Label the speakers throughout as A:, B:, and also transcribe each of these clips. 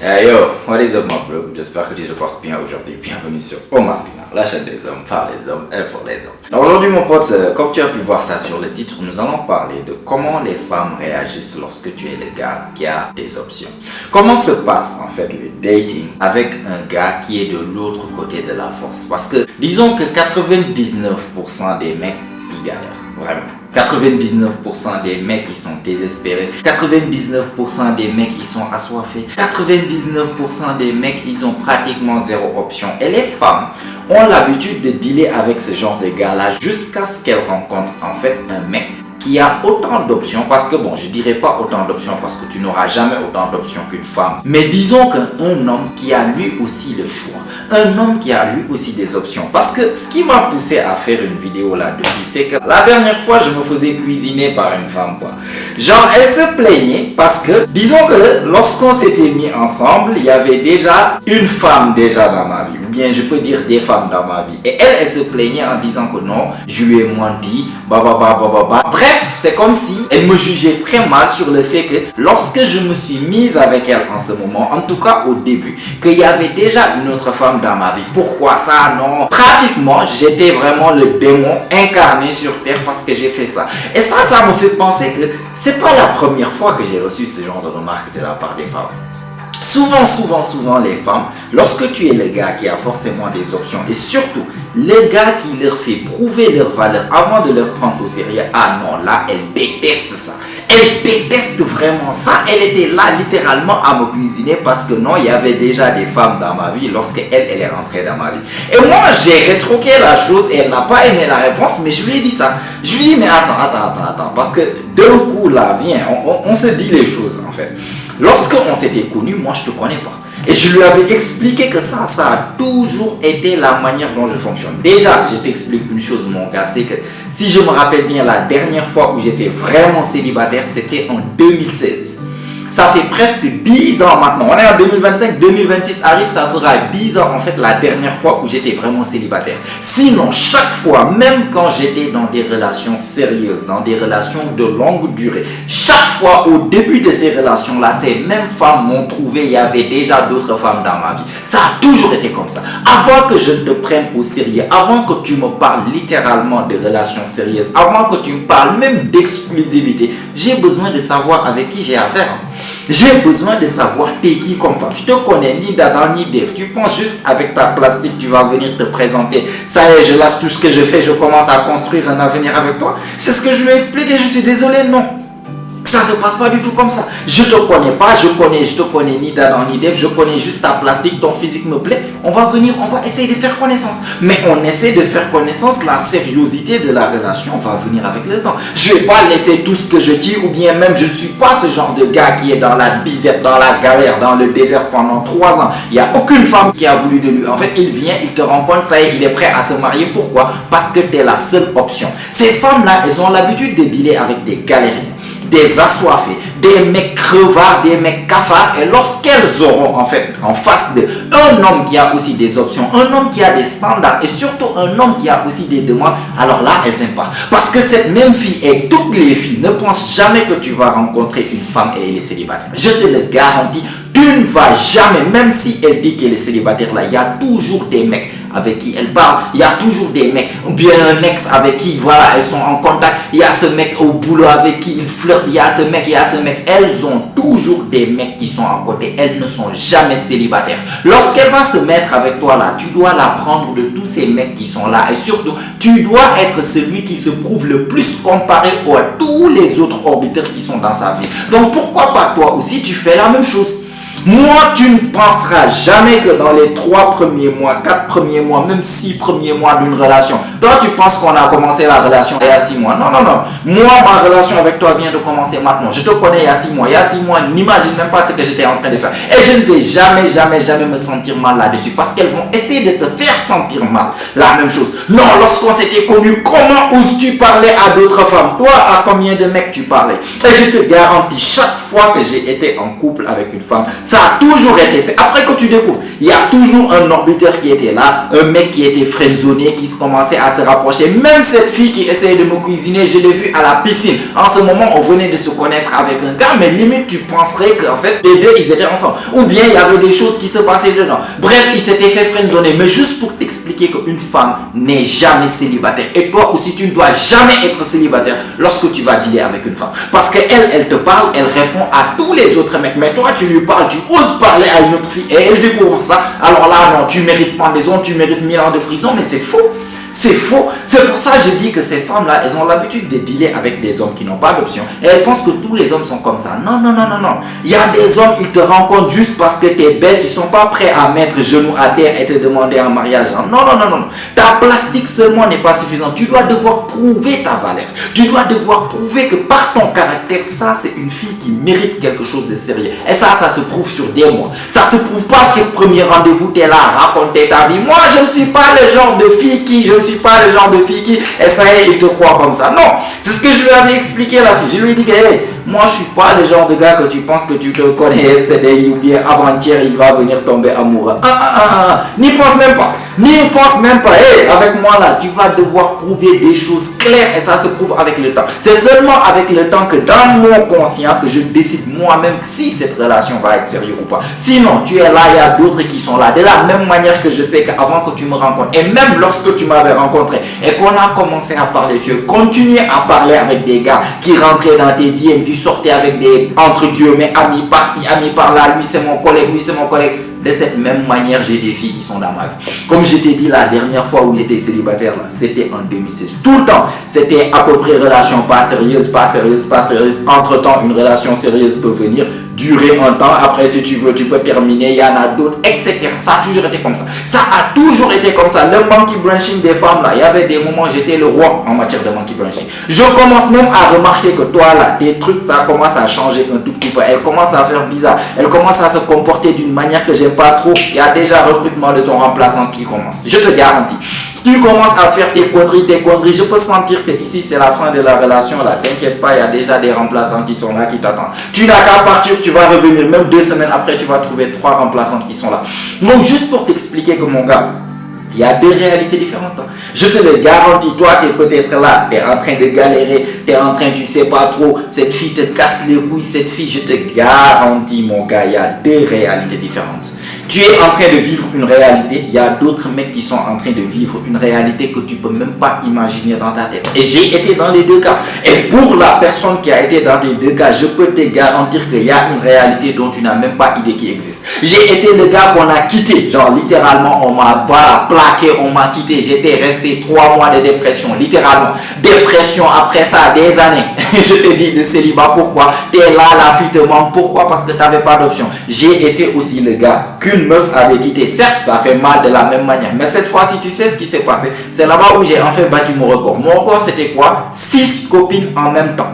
A: Hey yo, what is up, my bro? J'espère que tu te portes bien aujourd'hui. Bienvenue sur Au Masculin, la chaîne des hommes, par les hommes et pour les hommes. Alors aujourd'hui, mon pote, comme tu as pu voir ça sur le titre, nous allons parler de comment les femmes réagissent lorsque tu es le gars qui a des options. Comment se passe en fait le dating avec un gars qui est de l'autre côté de la force? Parce que disons que 99% des mecs, ils galèrent. Vraiment. 99% des mecs ils sont désespérés, 99% des mecs ils sont assoiffés, 99% des mecs ils ont pratiquement zéro option. Et les femmes ont l'habitude de dealer avec ce genre de gars là jusqu'à ce qu'elles rencontrent en fait un mec qui a autant d'options, parce que bon, je dirais pas autant d'options parce que tu n'auras jamais autant d'options qu'une femme, mais disons qu'un homme qui a lui aussi le choix, un homme qui a lui aussi des options. Parce que ce qui m'a poussé à faire une vidéo là-dessus, c'est que la dernière fois je me faisais cuisiner par une femme quoi. Genre elle se plaignait parce que disons que lorsqu'on s'était mis ensemble, il y avait déjà une femme déjà dans ma vie, ou bien je peux dire des femmes dans ma vie, et elle se plaignait en disant que non, je lui ai menti, bref, c'est comme si elle me jugeait très mal sur le fait que lorsque je me suis mise avec elle en ce moment, en tout cas au début, qu'il y avait déjà une autre femme dans ma vie. Pourquoi ça? Non, pratiquement j'étais vraiment le démon incarné sur terre parce que j'ai fait ça. Et ça me fait penser que c'est pas la première fois que j'ai reçu ce genre de remarques de la part des femmes. Souvent, les femmes, lorsque tu es le gars qui a forcément des options, et surtout, le gars qui leur fait prouver leur valeur avant de leur prendre au sérieux, ah non, là, elle déteste ça. Elle déteste vraiment ça. Elle était là littéralement à me cuisiner parce que non, il y avait déjà des femmes dans ma vie lorsque elle est rentrée dans ma vie. Et moi, j'ai rétroqué la chose et elle n'a pas aimé la réponse, mais je lui ai dit ça. Je lui ai dit, mais attends, parce que d'un coup, là, viens, on se dit les choses en fait. Lorsqu'on s'était connus, moi je te connais pas. Et je lui avais expliqué que ça a toujours été la manière dont je fonctionne. Déjà, je t'explique une chose mon gars, c'est que si je me rappelle bien, la dernière fois où j'étais vraiment célibataire, c'était en 2016. Ça fait presque 10 ans maintenant. On est en 2025, 2026 arrive, ça fera 10 ans en fait la dernière fois où j'étais vraiment célibataire. Sinon, chaque fois, même quand j'étais dans des relations sérieuses, dans des relations de longue durée, chaque fois au début de ces relations-là, ces mêmes femmes m'ont trouvé, il y avait déjà d'autres femmes dans ma vie. Ça a toujours été comme ça. Avant que je ne te prenne au sérieux, avant que tu me parles littéralement de relations sérieuses, avant que tu me parles même d'exclusivité, j'ai besoin de savoir avec qui j'ai affaire. J'ai besoin de savoir t'es qui comme femme. Je te connais ni d'Adam ni d'Ève. Tu penses juste avec ta plastique, tu vas venir te présenter. Ça y est, je lâche tout ce que je fais, je commence à construire un avenir avec toi. C'est ce que je lui ai expliqué, je suis désolé, non. Ça se passe pas du tout comme ça. Je te connais pas, je te connais ni d'Adam ni d'Ève, je connais juste ta plastique, ton physique me plaît. On va essayer de faire connaissance. Mais on essaie de faire connaissance, la sériosité de la relation va venir avec le temps. Je vais pas laisser tout ce que je dis, ou bien même je ne suis pas ce genre de gars qui est dans la disette, dans la galère, dans le désert pendant 3 ans. Il n'y a aucune femme qui a voulu de lui. En fait, il vient, il te rencontre, ça y est, il est prêt à se marier. Pourquoi? Parce que tu es la seule option. Ces femmes-là, elles ont l'habitude de dealer avec des galériens, des assoiffés, des mecs crevards, des mecs cafards. Et lorsqu'elles auront en fait en face d'eux un homme qui a aussi des options, un homme qui a des standards et surtout un homme qui a aussi des demandes, alors là elles n'aiment pas. Parce que cette même fille et toutes les filles ne pensent jamais que tu vas rencontrer une femme et elle est célibataire. Je te le garantis, tu ne vas jamais, même si elle dit qu'elle est célibataire là, il y a toujours des mecs avec qui elle parle, il y a toujours des mecs, ou bien un ex avec qui voilà, elles sont en contact, il y a ce mec au boulot avec qui ils flirtent, il y a ce mec, elles ont toujours des mecs qui sont à côté, elles ne sont jamais célibataires. Lorsqu'elle va se mettre avec toi là, tu dois la prendre de tous ces mecs qui sont là, et surtout, tu dois être celui qui se prouve le plus comparé à tous les autres orbiteurs qui sont dans sa vie. Donc pourquoi pas toi aussi tu fais la même chose? Moi, tu ne penseras jamais que dans les 3 premiers mois, 4 premiers mois, même 6 premiers mois d'une relation, toi tu penses qu'on a commencé la relation il y a 6 mois. Non. Moi, ma relation avec toi vient de commencer maintenant. Je te connais il y a 6 mois. Il y a 6 mois, n'imagine même pas ce que j'étais en train de faire. Et je ne vais jamais me sentir mal là-dessus. Parce qu'elles vont essayer de te faire sentir mal. La même chose. Non, lorsqu'on s'était connus, comment oses-tu parler à d'autres femmes? Toi, à combien de mecs tu parlais? Et je te garantis, chaque fois que j'ai été en couple avec une femme, Ça a toujours été. C'est après que tu découvres. Il y a toujours un orbiteur qui était là, un mec qui était friendzoné, qui commençait à se rapprocher. Même cette fille qui essayait de me cuisiner, je l'ai vue à la piscine. En ce moment, on venait de se connaître avec un gars, mais limite, tu penserais qu'en fait, les deux, ils étaient ensemble. Ou bien, il y avait des choses qui se passaient dedans. Bref, il s'était fait friendzoner. Mais juste pour t'expliquer qu'une femme n'est jamais célibataire. Et toi aussi, tu ne dois jamais être célibataire lorsque tu vas dealer avec une femme. Parce qu'elle, elle te parle, elle répond à tous les autres mecs. Mais toi, tu lui parles, tu oses parler à une autre fille et elle découvre ça. Alors là, non, tu mérites pendaison, tu mérites 1000 ans de prison, mais c'est faux. C'est faux. C'est pour ça que je dis que ces femmes-là, elles ont l'habitude de dealer avec des hommes qui n'ont pas d'option. Et elles pensent que tous les hommes sont comme ça. Non, non, non, non, non. Il y a des hommes, ils te rencontrent juste parce que tu es belle. Ils ne sont pas prêts à mettre genoux à terre et te demander en mariage. Non, non, non, non. Ta plastique seulement n'est pas suffisante. Tu dois devoir prouver ta valeur. Tu dois devoir prouver que par ton caractère, ça, c'est une fille qui mérite quelque chose de sérieux. Et ça se prouve sur des mois. Ça ne se prouve pas sur premier rendez-vous. Tu es là à raconter ta vie. Moi, je ne suis pas le genre de fille qui... Je ne suis pas le genre de fille qui, et ça y est, il te croit comme ça. Non, c'est ce que je lui avais expliqué à la fille. Je lui ai dit que, hey, moi, je suis pas le genre de gars que tu penses que tu te connais yesterday ou bien avant-hier, il va venir tomber amoureux. N'y pense même pas. N'y pense même pas. Hey, avec moi là, tu vas devoir prouver des choses claires et ça se prouve avec le temps. C'est seulement avec le temps que dans mon conscient que je décide moi-même si cette relation va être sérieuse ou pas. Sinon, tu es là, il y a d'autres qui sont là. De la même manière que je sais qu'avant que tu me rencontres, et même lorsque tu m'avais rencontré et qu'on a commencé à parler, tu continuais à parler avec des gars qui rentraient dans tes DM, tu sortais avec des, entre guillemets, amis par-ci, amis par-là, lui c'est mon collègue, lui c'est mon collègue. De cette même manière, j'ai des filles qui sont dans ma vie. Comme je t'ai dit la dernière fois où j'étais célibataire, c'était en 2016. Tout le temps, c'était à peu près relation pas sérieuse, pas sérieuse, pas sérieuse. Entre-temps, une relation sérieuse peut venir, durer un temps. Après, si tu veux, tu peux terminer. Il y en a d'autres, etc. Ça a toujours été comme ça. Ça a toujours été comme ça. Le monkey branching des femmes, là, il y avait des moments où j'étais le roi en matière de monkey branching. Je commence même à remarquer que toi, là, tes trucs, ça commence à changer un tout petit peu. Elle commence à faire bizarre. Elle commence à se comporter d'une manière que j'aime pas trop. Il y a déjà recrutement de ton remplaçant qui commence. Je te garantis. Tu commences à faire tes conneries. Je peux sentir que ici c'est la fin de la relation là. T'inquiète pas, il y a déjà des remplaçants qui sont là, qui t'attendent. Tu n'as qu'à partir, tu vas revenir. Même 2 semaines après, tu vas trouver 3 remplaçantes qui sont là. Donc juste pour t'expliquer que mon gars, il y a 2 réalités différentes. Je te le garantis, toi tu es peut-être là, tu es en train de galérer, tu es en train, tu sais pas trop, cette fille te casse les couilles, cette fille, je te garantis mon gars, il y a 2 réalités différentes. Tu es en train de vivre une réalité, il y a d'autres mecs qui sont en train de vivre une réalité que tu peux même pas imaginer dans ta tête. Et j'ai été dans les 2 cas. Et pour la personne qui a été dans les 2 cas, je peux te garantir qu'il y a une réalité dont tu n'as même pas idée qui existe. J'ai été le gars qu'on a quitté, genre littéralement on m'a plaqué, on m'a quitté, j'étais resté 3 mois de dépression, littéralement. Dépression après ça, des années. Je te dis de célibat, pourquoi? Tu es là, la fille te manque, pourquoi? Parce que tu n'avais pas d'option. J'ai été aussi le gars qu'une meuf avait quitté. Certes, ça fait mal de la même manière. Mais cette fois-ci, tu sais ce qui s'est passé. C'est là-bas où j'ai enfin battu mon record. Mon record, c'était quoi? 6 copines en même temps.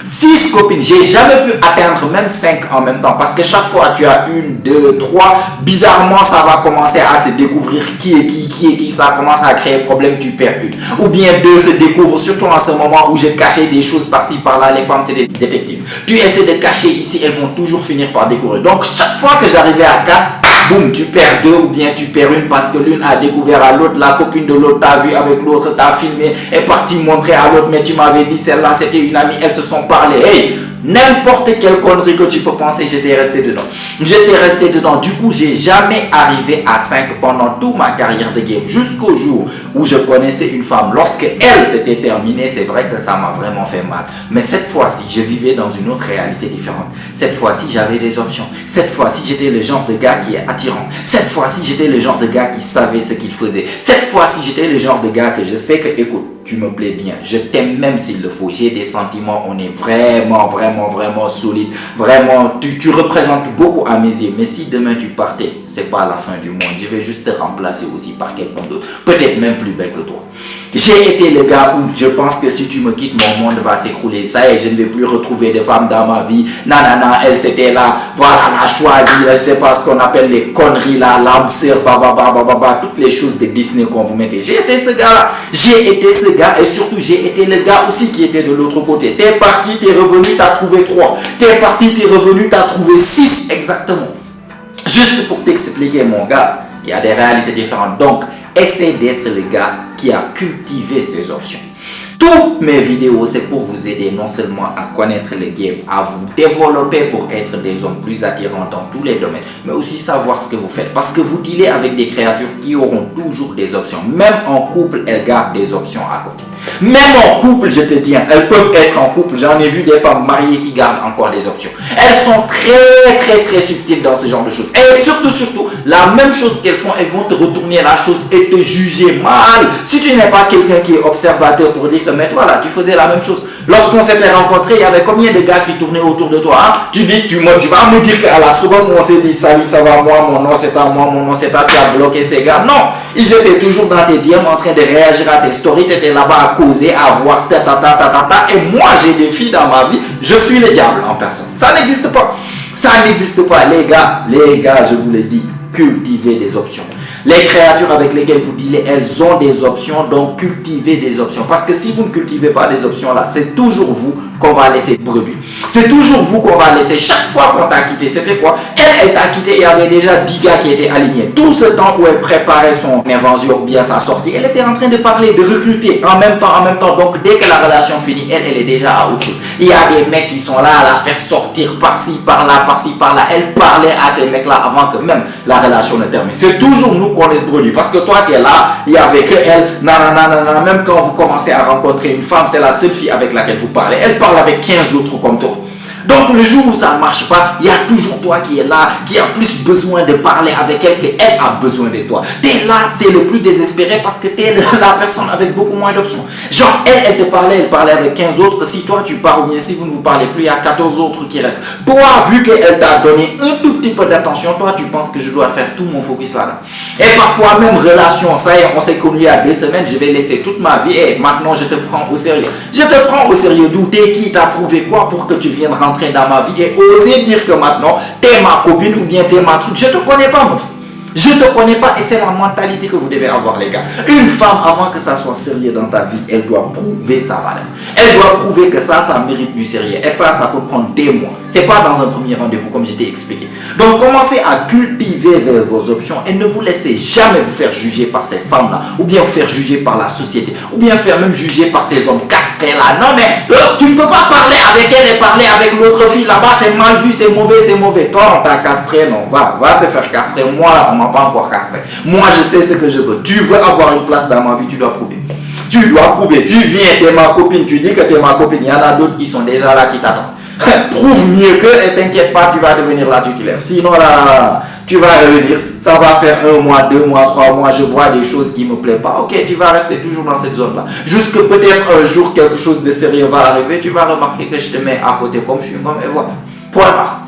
A: 6 copines. J'ai jamais pu atteindre même 5 en même temps. Parce que chaque fois, tu as 1, 2, 3. Bizarrement, ça va commencer à se découvrir qui est qui. Ça commence à créer problème, tu perds une. Ou bien 2 se découvrent, surtout en ce moment où j'ai caché des choses par-ci, par-là. Les femmes, c'est des détectives. Tu essaies de cacher ici, elles vont toujours finir par découvrir. Donc, chaque fois que j'arrivais à 4, boum, tu perds 2 ou bien tu perds une parce que l'une a découvert à l'autre, la copine de l'autre t'a vu avec l'autre, t'a filmé, est partie montrer à l'autre, mais tu m'avais dit celle-là c'était une amie, elles se sont parlé. Hey, n'importe quelle connerie que tu peux penser, j'étais resté dedans. J'étais resté dedans. Du coup, j'ai jamais arrivé à 5 pendant toute ma carrière de game. Jusqu'au jour où je connaissais une femme. Lorsque elle s'était terminée, c'est vrai que ça m'a vraiment fait mal. Mais cette fois-ci, je vivais dans une autre réalité différente. Cette fois-ci, j'avais des options. Cette fois-ci, j'étais le genre de gars qui est attirant. Cette fois-ci, j'étais le genre de gars qui savait ce qu'il faisait. Cette fois-ci, j'étais le genre de gars que je sais que, écoute, tu me plais bien, je t'aime même s'il le faut, j'ai des sentiments, on est vraiment solide, vraiment, tu représentes beaucoup à mes yeux, mais si demain tu partais, c'est pas la fin du monde, je vais juste te remplacer aussi par quelqu'un d'autre, peut-être même plus belle que toi. J'ai été le gars où je pense que si tu me quittes, mon monde va s'écrouler, ça y est, je ne vais plus retrouver de femmes dans ma vie, nanana, elle c'était là, voilà, la choisie, je sais pas ce qu'on appelle les conneries là, l'âme sœur, toutes les choses de Disney qu'on vous mettez. J'ai été ce gars-là, j'ai été ce gars et surtout j'ai été le gars aussi qui était de l'autre côté. T'es parti, t'es revenu, t'as trouvé 3. T'es parti, t'es revenu, t'as trouvé 6 exactement. Juste pour t'expliquer, mon gars, il y a des réalités différentes. Donc, essaie d'être le gars qui a cultivé ces options. Toutes mes vidéos, c'est pour vous aider non seulement à connaître le game, à vous développer pour être des hommes plus attirants dans tous les domaines, mais aussi savoir ce que vous faites. Parce que vous dealez avec des créatures qui auront toujours des options. Même en couple, elles gardent des options à côté. Même en couple, je te dis, elles peuvent être en couple. J'en ai vu des femmes mariées qui gardent encore des options. Elles sont très subtiles dans ce genre de choses. Et surtout, la même chose qu'elles font, elles vont te retourner la chose et te juger mal. Si tu n'es pas quelqu'un qui est observateur pour dire que, mais toi là, tu faisais la même chose. Lorsqu'on s'était rencontrés, il y avait combien de gars qui tournaient autour de toi, hein? Tu vas me dire qu'à la seconde où on s'est dit, salut, ça va, moi, mon nom c'est à moi, mon nom c'est à toi, tu as bloqué ces gars. Non, ils étaient toujours dans tes DM en train de réagir à tes stories, tu étais là-bas à causer, à voir, et moi j'ai des filles dans ma vie, je suis le diable en personne. Ça n'existe pas. Ça n'existe pas, les gars, je vous le dis, cultivez des options. Les créatures avec lesquelles vous dealez, elles ont des options, donc cultivez des options. Parce que si vous ne cultivez pas des options là, c'est toujours vous qu'on va laisser brebis. C'est toujours vous qu'on va laisser. Chaque fois qu'on t'a quitté, c'est fait quoi? Elle t'a quitté, il y avait déjà 10 gars qui étaient alignés. Tout ce temps où elle préparait son invention ou bien sa sortie, elle était en train de parler, de recruter en même temps. Donc dès que la relation finit, elle est déjà à autre chose. Il y a des mecs qui sont là à la faire sortir par-ci, par-là. Elle parlait à ces mecs-là avant que même la relation ne termine. C'est toujours nous qu'on laisse brebis. Parce que toi, tu es là, il y avait que elle, nanana. Même quand vous commencez à rencontrer une femme, c'est la seule fille avec laquelle vous parlez. Elle parle avec 15 autres comme toi. Donc le jour où ça ne marche pas, il y a toujours toi qui est là, qui a plus besoin de parler avec elle qu'elle a besoin de toi. Tu es là, c'est le plus désespéré parce que tu es la personne avec beaucoup moins d'options. Genre elle te parlait, elle parlait avec 15 autres. Si toi tu pars ou bien si vous ne vous parlez plus, il y a 14 autres qui restent. Toi, vu qu'elle t'a donné un tout petit peu d'attention, toi tu penses que je dois faire tout mon focus là-dedans. Et parfois même relation, ça y est, on s'est connus il y a 2 semaines, je vais laisser toute ma vie et maintenant je te prends au sérieux. Je te prends au sérieux, d'où t'es qui t'a prouvé quoi pour que tu viennes rentrer dans ma vie et oser dire que maintenant t'es ma copine ou bien t'es ma truc. Je te connais pas, meuf. Je te connais pas et c'est la mentalité que vous devez avoir, les gars. Une femme, avant que ça soit sérieux dans ta vie, elle doit prouver sa valeur. Elle doit prouver que ça mérite du sérieux. Et ça peut prendre des mois. C'est pas dans un premier rendez-vous comme je t'ai expliqué. Donc commencez à cultiver vos options et ne vous laissez jamais vous faire juger par ces femmes-là, ou bien faire juger par la société, ou bien faire même juger par ces hommes castrés-là. Non mais tu ne peux pas parler avec elle et parler avec l'autre fille là-bas, c'est mal vu, c'est mauvais. Toi on t'a castré, non, va te faire castrer. Moi là, on m'a pas encore castré. Moi je sais ce que je veux. Tu veux avoir une place dans ma vie, tu dois prouver. Tu dois prouver. Tu viens, tu es ma copine, tu dis que tu es ma copine. Il y en a d'autres qui sont déjà là, qui t'attendent. Prouve mieux que et t'inquiète pas, tu vas devenir la titulaire. Sinon là, tu vas revenir. Ça va faire 1 mois, 2 mois, 3 mois. Je vois des choses qui me plaisent pas. Ok, tu vas rester toujours dans cette zone-là. Jusque peut-être un jour quelque chose de sérieux va arriver. Tu vas remarquer que je te mets à côté comme je suis, comme et voilà. Point barre.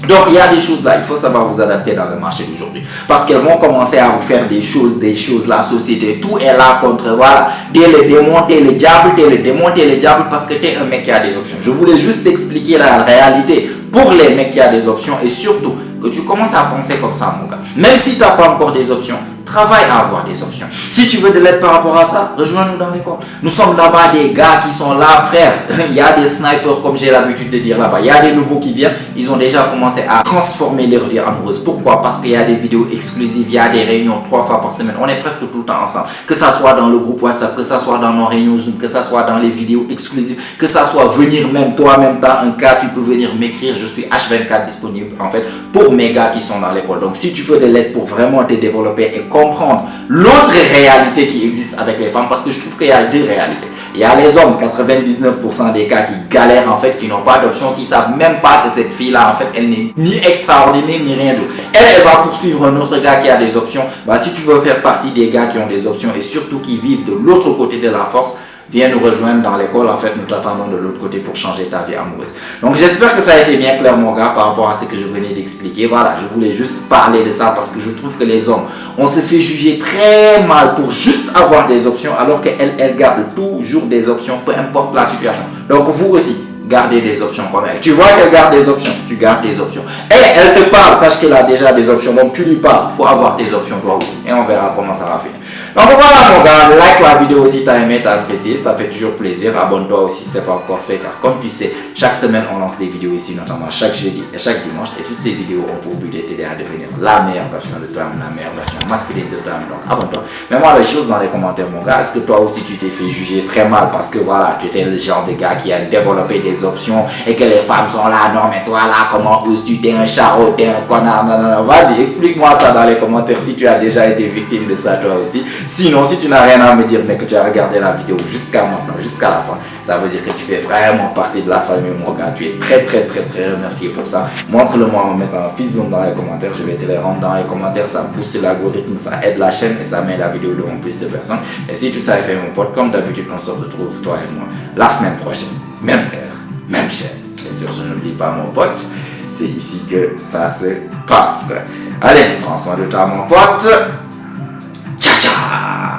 A: Donc il y a des choses là, il faut savoir vous adapter dans le marché d'aujourd'hui. Parce qu'elles vont commencer à vous faire des choses, la société, tout est là contre, voilà. T'es le démon, t'es le diable parce que t'es un mec qui a des options. Je voulais juste expliquer la réalité pour les mecs qui a des options et surtout que tu commences à penser comme ça, mon gars. Même si tu n'as pas encore des options, travaille à avoir des options. Si tu veux de l'aide par rapport à ça, rejoins-nous dans les corps. Nous sommes là-bas des gars qui sont là, frère. Il y a des snipers, comme j'ai l'habitude de dire là-bas. Il y a des nouveaux qui viennent. Ils ont déjà commencé à transformer leur vie amoureuse. Pourquoi? Parce qu'il y a des vidéos exclusives. Il y a des réunions 3 fois par semaine. On est presque tout le temps ensemble. Que ça soit dans le groupe WhatsApp, que ça soit dans nos réunions Zoom, que ça soit dans les vidéos exclusives, que ça soit venir même toi-même, tu as un cas, tu peux venir m'écrire. Je suis H24 disponible en fait pour mes gars qui sont dans l'école. Donc si tu veux de l'aide pour vraiment te développer et comprendre l'autre réalité qui existe avec les femmes, parce que je trouve qu'il y a 2 réalités. Il y a les hommes, 99% des cas qui galèrent en fait, qui n'ont pas d'option, qui ne savent même pas que cette fille-là en fait, elle n'est ni extraordinaire ni rien d'autre. Elle va poursuivre un autre gars qui a des options. Bah, si tu veux faire partie des gars qui ont des options et surtout qui vivent de l'autre côté de la force, viens nous rejoindre dans l'école. En fait, nous t'attendons de l'autre côté pour changer ta vie amoureuse. Donc, j'espère que ça a été bien clair, mon gars, par rapport à ce que je venais d'expliquer. Voilà, je voulais juste parler de ça parce que je trouve que les hommes, on se fait juger très mal pour juste avoir des options alors qu'elles gardent toujours des options, peu importe la situation. Donc, vous aussi, gardez des options comme elle. Tu vois qu'elle garde des options, tu gardes des options. Et elle te parle, sache qu'elle a déjà des options. Donc, tu lui parles, il faut avoir des options toi aussi. Et on verra comment ça va finir. Donc voilà mon gars, like la vidéo si t'as aimé, t'as apprécié, ça fait toujours plaisir. Abonne-toi aussi si c'est pas encore fait, car comme tu sais, chaque semaine on lance des vidéos ici, notamment chaque jeudi et chaque dimanche. Et toutes ces vidéos ont pour but de t'aider à devenir la meilleure version de toi-même, la meilleure version masculine de toi-même. Donc abonne-toi. Mets-moi les choses dans les commentaires mon gars. Est-ce que toi aussi tu t'es fait juger très mal parce que voilà, tu étais le genre de gars qui a développé des options et que les femmes sont là, non mais toi là, comment oses-tu, t'es un charreau, t'es un connard, non. Vas-y, explique-moi ça dans les commentaires si tu as déjà été victime de ça toi aussi. Sinon, si tu n'as rien à me dire, mais que tu as regardé la vidéo jusqu'à maintenant, jusqu'à la fin, ça veut dire que tu fais vraiment partie de la famille, mon gars. Tu es très remercié pour ça. Montre-le-moi en mettant un fiston dans les commentaires. Je vais te les rendre dans les commentaires. Ça booste l'algorithme, ça aide la chaîne et ça met la vidéo devant plus de personnes. Et si tu savais faire mon pote, comme d'habitude, on se retrouve, toi et moi, la semaine prochaine. Même heure, même chaîne. Et sur ce, n'oublie pas, mon pote, c'est ici que ça se passe. Allez, prends soin de toi, mon pote. Ciao, ciao.